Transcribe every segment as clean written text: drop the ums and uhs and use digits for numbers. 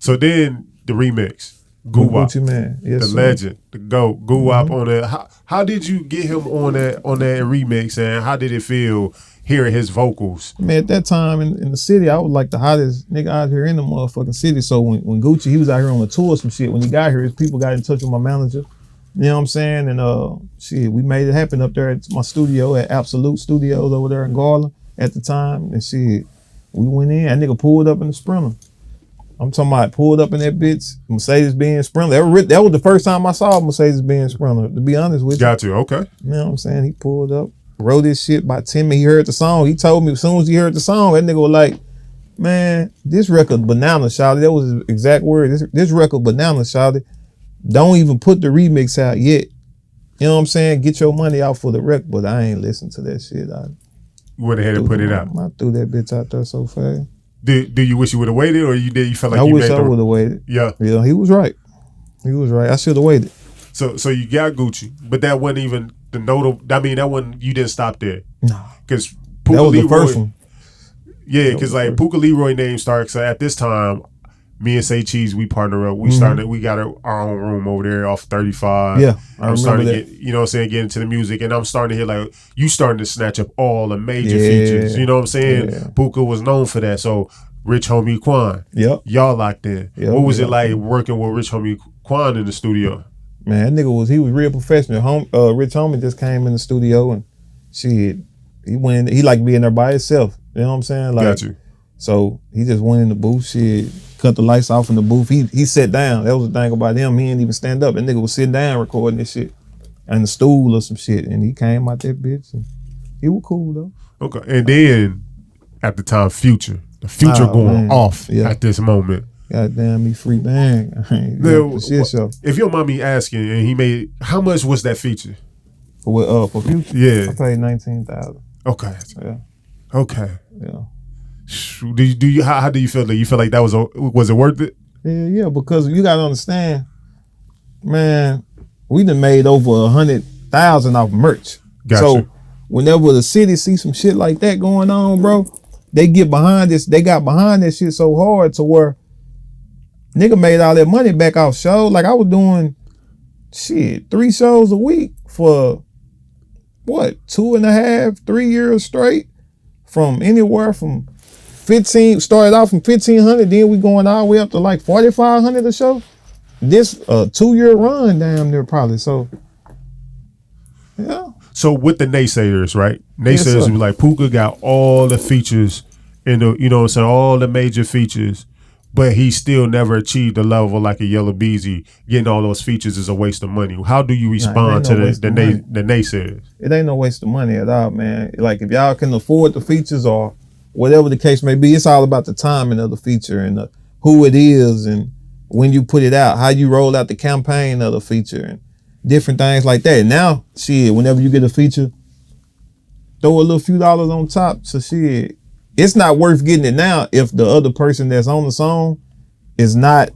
So then the remix, Goo-Wop, Gucci Man, yes, the sir. legend, the GOAT, Goo-Wop on that. How did you get him on that remix, and how did it feel hearing his vocals? I mean, at that time in the city, I was like the hottest nigga out here in the motherfucking city. So when Gucci, he was out here on a tour or some shit. When he got here, his people got in touch with my manager. You know what I'm saying? And shit, we made it happen up there at my studio at Absolute Studios over there in Garland at the time. And shit, we went in. That nigga pulled up in the Sprinter. I'm talking about pulled up in that bitch, Mercedes-Benz Sprinter. That was the first time I saw a Mercedes-Benz Sprinter, to be honest with you. Got you, okay. You know what I'm saying? He pulled up, wrote this shit by 10 minutes. He heard the song. He told me as soon as he heard the song, that nigga was like, man, this record banana, shawty. That was his exact word. This record banana, shawty. Don't even put the remix out yet. You know what I'm saying? Get your money out for the record. But I ain't listen to that shit. I went ahead and put it out. I threw that bitch out there so fast. Do you wish you would have waited, or you felt like I you wish made I would have waited. Yeah. Yeah, he was right. He was right. I should have waited. So you got Gucci, but that wasn't even the notable. I mean, that wasn't. You didn't stop there. No. Because That was the first one. Yeah, because like Pooca Leroy name started. So at this time, me and Say Cheese, we partner up. We started. We got our own room over there off 35. Yeah, I'm starting that. to get, you know what I'm saying, get into the music, and I'm starting to hear like you starting to snatch up all the major features. You know what I'm saying? Yeah. Pooca was known for that. So Rich Homie Quan, y'all locked in. What was it like working with Rich Homie Quan in the studio? Man, that nigga he was real professional. Rich Homie just came in the studio and shit. He went in, he liked being there by himself. You know what I'm saying? Like, Got you. So he just went in the booth, shit, cut the lights off in the booth. He sat down. That was the thing about him. He didn't even stand up. That nigga was sitting down recording this shit on the stool or some shit. And he came out that bitch and he was cool though. Okay. And then at the time, Future going off at this moment. Goddamn me free bang. Shit show. If you don't mind me asking, and he made, how much was that feature? For Future? Yeah. I paid $19,000. Okay. Yeah. Okay. Yeah. Do you how do you feel? You feel like that was it worth it? Yeah, because you gotta understand, man, we done made over 100,000 off merch. So whenever the city see some shit like that going on, bro, they get behind this. They got behind that shit so hard to where nigga made all that money back off shows. Like I was doing 3 shows a week for what, 2.5, 3 years straight, from anywhere from 15, started off from 1,500, then we going all the way up to like 4,500 a show. This 2-year run, damn near probably. So, yeah. So with the naysayers, right? Naysayers were like, Pooca got all the features in the, you know what I'm saying, all the major features, but he still never achieved the level like a Yellow Beezy. Getting all those features is a waste of money. How do you respond to the naysayers? It ain't no waste of money at all, man. Like if y'all can afford the features or whatever the case may be, it's all about the timing of the feature and who it is and when you put it out, how you roll out the campaign of the feature and different things like that. And now, shit, whenever you get a feature, throw a little few dollars on top. So shit, it's not worth getting it now if the other person that's on the song is not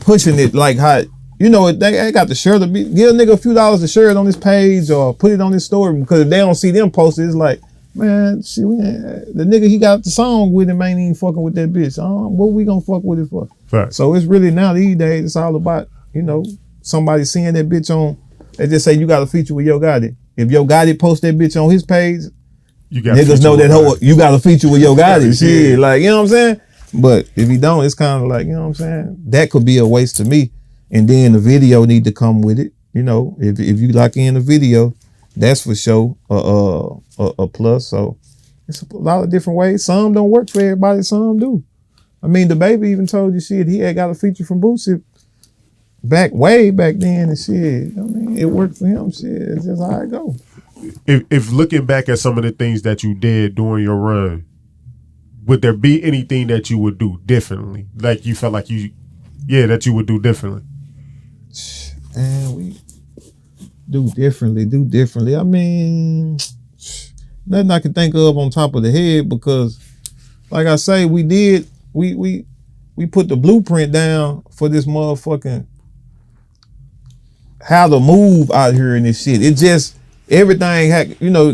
pushing it like how, you know, they got to share give a nigga a few dollars to share it on his page or put it on his story, because if they don't see them posted, it's like, man, shit, the nigga he got the song with him ain't even fucking with that bitch. What we gonna fuck with it for? Right. So it's really now these days, it's all about, you know, somebody seeing that bitch on, they just say you got a feature with Yo Gotti. If Yo Gotti post that bitch on his page, niggas know that you got a feature with Yo Gotti. Shit, like, you know what I'm saying? But if you don't, it's kind of like, you know what I'm saying? That could be a waste to me. And then the video need to come with it. You know, if you lock in the video, that's for sure a plus. So it's a lot of different ways. Some don't work for everybody, some do. I mean, the baby even told you shit, he had got a feature from Boosie way back then and shit. I mean, it worked for him. Shit, it's just how it go. If looking back at some of the things that you did during your run, would there be anything that you would do differently? Like you felt like that you would do differently? Man, we do differently. I mean, nothing I can think of on top of the head, because like I say, we put the blueprint down for this motherfucking how to move out here in this shit. It just, everything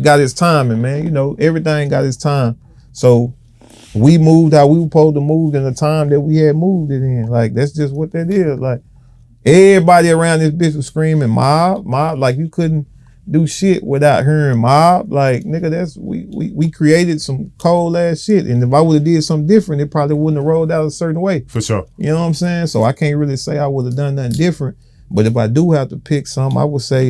got its timing, man. You know, everything got its time. So we moved how we were supposed to move in the time that we had moved it in. Like, that's just what that is. Like, everybody around this bitch was screaming mob. Like, you couldn't do shit without hearing mob. Like, nigga, that's we created some cold ass shit. And if I would have did something different, it probably wouldn't have rolled out a certain way. For sure. You know what I'm saying? So I can't really say I would have done nothing different. But if I do have to pick some, I would say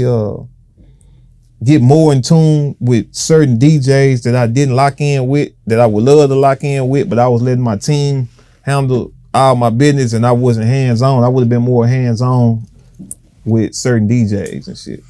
get more in tune with certain DJs that I didn't lock in with, that I would love to lock in with, but I was letting my team handle all my business and I wasn't hands-on. I would have been more hands-on with certain DJs and shit.